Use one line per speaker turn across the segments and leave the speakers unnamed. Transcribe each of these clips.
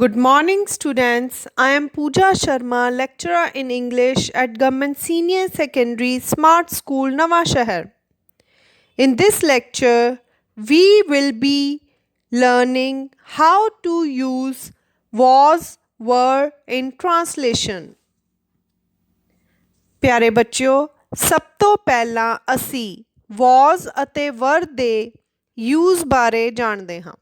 Good morning, students. I am Pooja Sharma, lecturer in English at Government Senior Secondary Smart School, Nawashahar. In this lecture, we will be learning how to use was, were in translation. ਪਿਆਰੇ ਬੱਚਿਓ, ਸਭ ਤੋਂ ਪਹਿਲਾਂ ਅਸੀਂ was ਅਤੇ were ਦੇ use ਬਾਰੇ ਜਾਣਦੇ ਹਾਂ।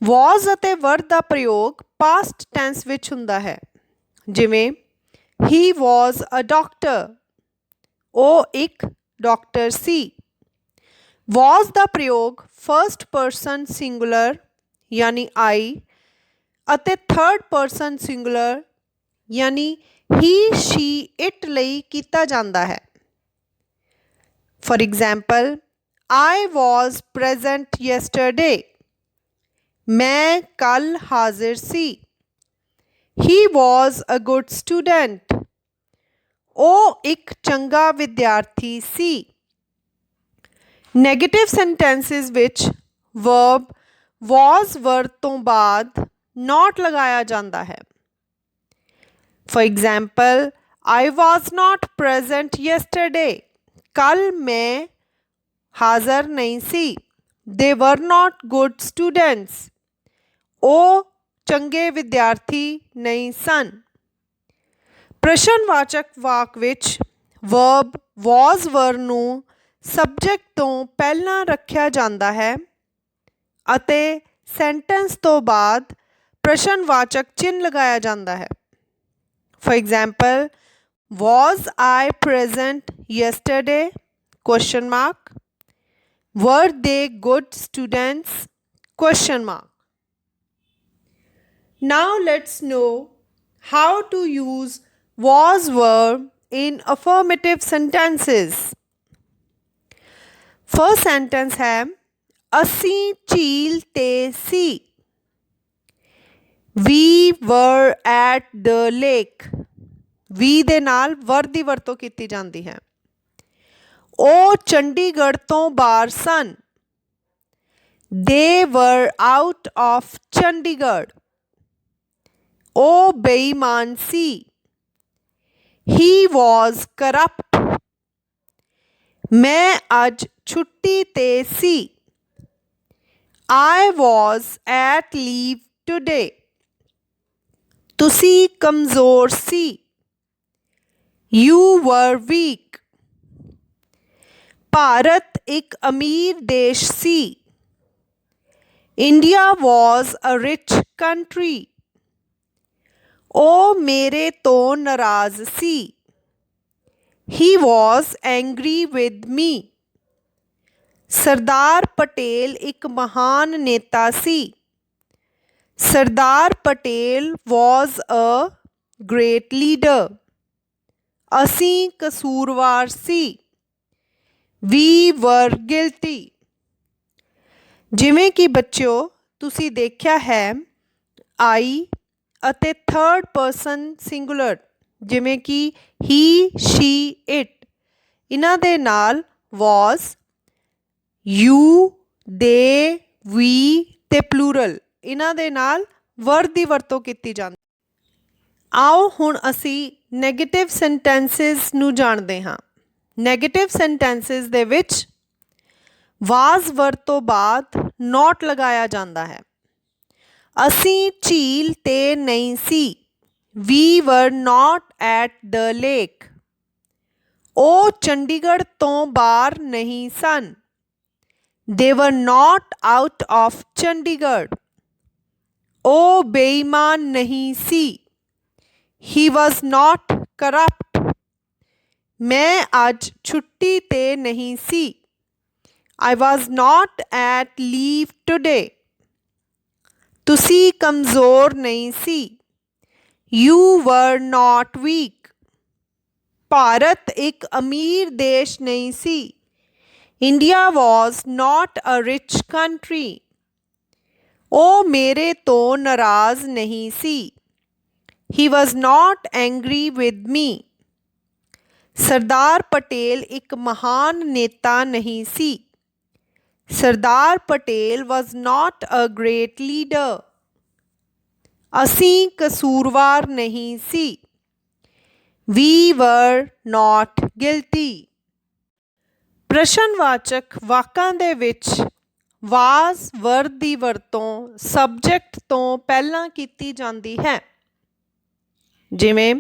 was ਅਤੇ were ਦਾ ਪ੍ਰਯੋਗ past tense ਵਿੱਚ ਹੁੰਦਾ ਹੈ। ਜਿਵੇਂ he was a doctor, ਉਹ ਇੱਕ ਡਾਕਟਰ ਸੀ। was ਦਾ ਪ੍ਰਯੋਗ first person singular ਯਾਨੀ I ਅਤੇ third person singular ਯਾਨੀ he, she, it ਲਈ ਕੀਤਾ ਜਾਂਦਾ ਹੈ। For example, I was present yesterday. मैं कल हाजिर सी। He was a good student. ਉਹ ਇੱਕ ਚੰਗਾ ਵਿਦਿਆਰਥੀ ਸੀ। ਨੈਗੇਟਿਵ ਸੈਂਟੈਂਸਿਸ ਵਿੱਚ verb was were ਤੋਂ ਬਾਅਦ not ਲਗਾਇਆ ਜਾਂਦਾ ਹੈ। For example, I was not present yesterday. ਕੱਲ ਮੈਂ ਹਾਜ਼ਰ ਨਹੀਂ ਸੀ। They were not good students. ਉਹ ਚੰਗੇ ਵਿਦਿਆਰਥੀ ਨਹੀਂ ਸਨ। ਪ੍ਰਸ਼ਨਵਾਚਕ ਵਾਕ ਵਿੱਚ verb was were ਨੂੰ ਸਬਜੈਕਟ ਤੋਂ ਪਹਿਲਾਂ ਰੱਖਿਆ ਜਾਂਦਾ ਹੈ ਅਤੇ ਸੈਂਟੈਂਸ ਤੋਂ ਬਾਅਦ ਪ੍ਰਸ਼ਨਵਾਚਕ ਚਿੰਨ੍ਹ ਲਗਾਇਆ ਜਾਂਦਾ ਹੈ। For example, was I present yesterday? Question mark. Were they good students? Question mark. Now let's know how to use was were in affirmative sentences. First sentence है ਅਸੀਂ ਝੀਲ ਤੇ ਸੀ। We were at the lake. We ਦੇ ਨਾਲ were ਦੀ ਵਰਤੋਂ ਕੀਤੀ ਜਾਂਦੀ ਹੈ। ਉਹ ਚੰਡੀਗੜ੍ਹ ਤੋਂ ਬਾਹਰ ਸਨ। They were out of Chandigarh. ਉਹ ਬੇਈਮਾਨ ਸੀ। He was corrupt. ਮੈਂ ਅੱਜ ਛੁੱਟੀ ਤੇ ਸੀ। I was at leave today. ਤੁਸੀਂ ਕਮਜ਼ੋਰ ਸੀ। You were weak. ਭਾਰਤ ਇੱਕ ਅਮੀਰ ਦੇਸ਼ ਸੀ। India was a rich country. ਉਹ ਮੇਰੇ ਤੋਂ ਨਾਰਾਜ਼ ਸੀ। He was angry with me. Sardar Patel ਇੱਕ ਮਹਾਨ ਨੇਤਾ ਸੀ। Sardar Patel was a great leader. ਅਸੀਂ ਕਸੂਰਵਾਰ ਸੀ। We were guilty. ਜਿਵੇਂ ਕਿ ਬੱਚਿਓ ਤੁਸੀਂ ਦੇਖਿਆ ਹੈ I ਅਤੇ ਥਰਡ ਪਰਸਨ ਸਿੰਗੂਲਰ ਜਿਵੇਂ ਕਿ he, she, it ਇਹਨਾਂ ਦੇ ਨਾਲ was, you, they, we ਤੇ ਪਲੂਰਲ ਇਹਨਾਂ ਦੇ ਨਾਲ were ਦੀ ਵਰਤੋਂ ਕੀਤੀ ਜਾਂਦੀ। ਆਓ ਹੁਣ ਅਸੀਂ ਨੈਗੇਟਿਵ ਸੈਂਟੈਂਸਿਸ ਨੂੰ ਜਾਣਦੇ ਹਾਂ। ਨੈਗੇਟਿਵ ਸੈਂਟੈਂਸਿਸ ਦੇ ਵਿੱਚ was were ਤੋਂ ਬਾਅਦ not ਲਗਾਇਆ ਜਾਂਦਾ ਹੈ। ਅਸੀਂ ਝੀਲ ਤੇ ਨਹੀਂ ਸੀ। We were not at the lake. ਉਹ ਚੰਡੀਗੜ੍ਹ ਤੋਂ ਬਾਹਰ ਨਹੀਂ ਸਨ। They were not out of Chandigarh. ਉਹ ਬੇਈਮਾਨ ਨਹੀਂ ਸੀ। He was not corrupt. ਮੈਂ ਅੱਜ ਛੁੱਟੀ ਤੇ ਨਹੀਂ ਸੀ। I was not at leave today. ਤੁਸੀਂ ਕਮਜ਼ੋਰ ਨਹੀਂ ਸੀ। You were not weak. Bharat ਇੱਕ ਅਮੀਰ ਦੇਸ਼ ਨਹੀਂ ਸੀ। India was not a rich country. ਉਹ ਮੇਰੇ ਤੋਂ ਨਾਰਾਜ਼ ਨਹੀਂ ਸੀ। He was not angry with me. Sardar Patel ਇੱਕ ਮਹਾਨ ਨੇਤਾ ਨਹੀਂ ਸੀ। Sardar Patel was not a great leader. ਅਸੀਂ ਕਸੂਰਵਾਰ ਨਹੀਂ ਸੀ। We were not guilty। ਪ੍ਰਸ਼ਨਵਾਚਕ ਵਾਕਾਂ ਦੇ ਵਿੱਚ ਵਾਸ ਵਰਡ ਦੀ ਵਰਤੋਂ ਸਬਜੈਕਟ ਤੋਂ ਪਹਿਲਾਂ ਕੀਤੀ ਜਾਂਦੀ ਹੈ। ਜਿਵੇਂ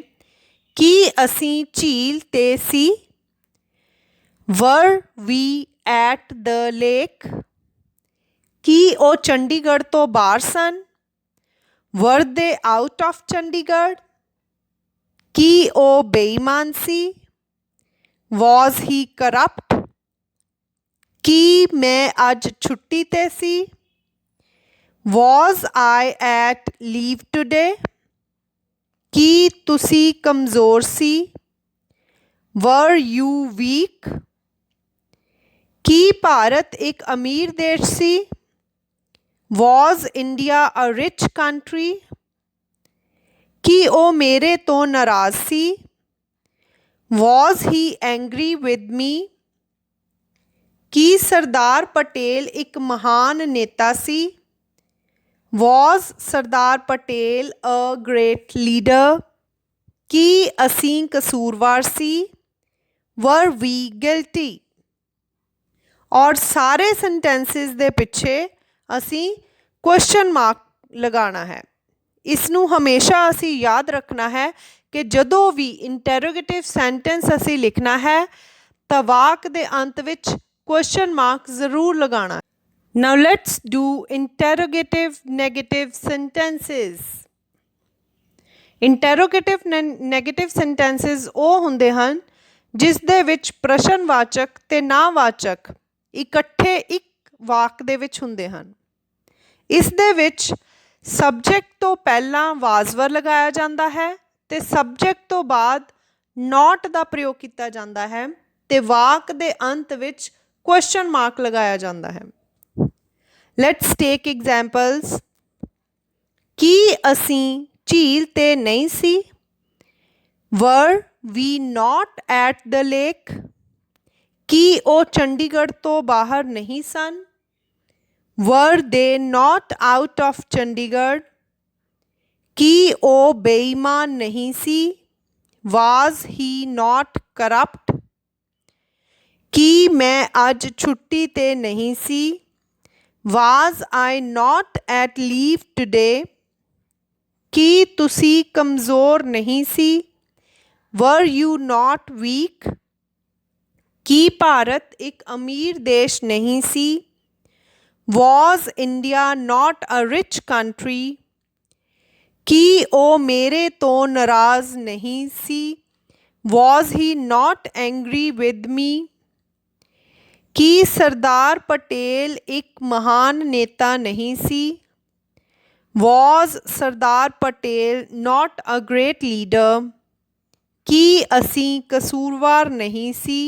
ਕੀ ਅਸੀਂ ਝੀਲ 'ਤੇ ਸੀ। Were we at the lake? ਕੀ ਉਹ ਚੰਡੀਗੜ੍ਹ ਤੋਂ ਬਾਹਰ ਸਨ। Were they out of Chandigarh? ਕੀ ਉਹ ਬੇਈਮਾਨ ਸੀ। Was he corrupt? ਕੀ ਮੈਂ ਅੱਜ ਛੁੱਟੀ 'ਤੇ ਸੀ। Was I at leave today? ਕੀ ਤੁਸੀਂ ਕਮਜ਼ੋਰ ਸੀ। Were you weak? ਕੀ ਭਾਰਤ ਇੱਕ ਅਮੀਰ ਦੇਸ਼ ਸੀ। Was India a rich country? ਕੀ ਉਹ ਮੇਰੇ ਤੋਂ ਨਾਰਾਜ਼ ਸੀ। Was he angry with me? ਕੀ ਸਰਦਾਰ ਪਟੇਲ ਇੱਕ ਮਹਾਨ ਨੇਤਾ ਸੀ। Was Sardar Patel a great leader? ਕੀ ਅਸੀਂ ਕਸੂਰਵਾਰ ਸੀ। Were we guilty? ਔਰ ਸਾਰੇ ਸੈਂਟੈਂਸਿਸ ਦੇ ਪਿੱਛੇ ਅਸੀਂ ਕੁਐਸਚਨ ਮਾਰਕ ਲਗਾਉਣਾ ਹੈ। ਇਸ ਨੂੰ ਹਮੇਸ਼ਾ ਅਸੀਂ ਯਾਦ ਰੱਖਣਾ ਹੈ ਕਿ ਜਦੋਂ ਵੀ ਇੰਟੈਰੋਗੇਟਿਵ ਸੈਂਟੈਂਸ ਅਸੀਂ ਲਿਖਣਾ ਹੈ ਤਾਂ ਵਾਕ ਦੇ ਅੰਤ ਵਿੱਚ ਕੁਐਸਚਨ ਮਾਰਕ ਜ਼ਰੂਰ ਲਗਾਉਣਾ। Now let's do interrogative negative sentences। Interrogative negative sentences ਉਹ ਹੁੰਦੇ ਹਨ ਜਿਸ ਦੇ ਵਿੱਚ ਪ੍ਰਸ਼ਨਵਾਚਕ ਤੇ ਨਾਵਾਚਕ ਇਕੱਠੇ ਇੱਕ ਵਾਕ ਦੇ ਵਿੱਚ ਹੁੰਦੇ ਹਨ। ਇਸ ਦੇ ਵਿੱਚ ਸਬਜੈਕਟ ਤੋਂ ਪਹਿਲਾਂ ਵਾਜ਼ਵਰ ਲਗਾਇਆ ਜਾਂਦਾ ਹੈ ਤੇ ਸਬਜੈਕਟ ਤੋਂ ਬਾਅਦ ਨਾਟ ਦਾ ਪ੍ਰਯੋਗ ਕੀਤਾ ਜਾਂਦਾ ਹੈ ਤੇ ਵਾਕ ਦੇ ਅੰਤ ਵਿੱਚ ਕੁਐਸਚਨ ਮਾਰਕ ਲਗਾਇਆ ਜਾਂਦਾ ਹੈ। Let's take examples. ਕੀ ਅਸੀਂ ਝੀਲ 'ਤੇ ਨਹੀਂ ਸੀ। Were we not at the lake? ਕੀ ਉਹ ਚੰਡੀਗੜ੍ਹ ਤੋਂ ਬਾਹਰ ਨਹੀਂ ਸਨ। Were they not out of Chandigarh? ਕੀ ਉਹ ਬੇਈਮਾਨ ਨਹੀਂ ਸੀ। Was he not corrupt? ਕੀ ਮੈਂ ਅੱਜ ਛੁੱਟੀ 'ਤੇ ਨਹੀਂ ਸੀ। Was I not at leave today? ਕੀ ਤੁਸੀਂ ਕਮਜ਼ੋਰ ਨਹੀਂ ਸੀ। Were you not weak? ਕੀ ਭਾਰਤ ਇੱਕ ਅਮੀਰ ਦੇਸ਼ ਨਹੀਂ ਸੀ। Was India not a rich country? ਕੀ ਉਹ ਮੇਰੇ ਤੋਂ ਨਾਰਾਜ਼ ਨਹੀਂ ਸੀ। Was he not angry with me? ਕੀ ਸਰਦਾਰ ਪਟੇਲ ਇੱਕ ਮਹਾਨ ਨੇਤਾ ਨਹੀਂ ਸੀ। Was Sardar Patel not a great leader? ਕੀ ਅਸੀਂ ਕਸੂਰਵਾਰ ਨਹੀਂ ਸੀ।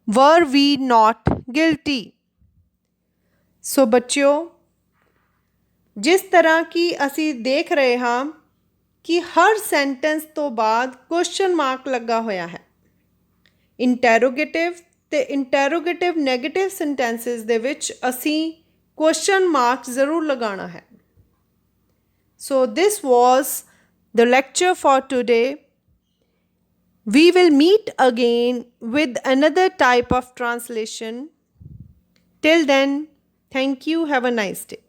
Were we not guilty? ਸੋ ਬੱਚਿਓ, ਜਿਸ ਤਰ੍ਹਾਂ ਕਿ ਅਸੀਂ ਦੇਖ ਰਹੇ ਹਾਂ ਕਿ ਹਰ ਸੈਂਟੈਂਸ ਤੋਂ ਬਾਅਦ ਕੁਐਸਚਨ ਮਾਰਕ ਲੱਗਾ ਹੋਇਆ ਹੈ। ਇੰਟੈਰੋਗੇਟਿਵ ਤੇ ਇੰਟੈਰੋਗੇਟਿਵ ਨੈਗੇਟਿਵ ਸੈਂਟੈਂਸਿਸ ਦੇ ਵਿੱਚ ਅਸੀਂ ਕੁਐਸਚਨ ਮਾਰਕ ਜ਼ਰੂਰ ਲਗਾਉਣਾ ਹੈ। So this was the lecture for today। We will meet again with another type of translation. Till then, thank you. Have a nice day.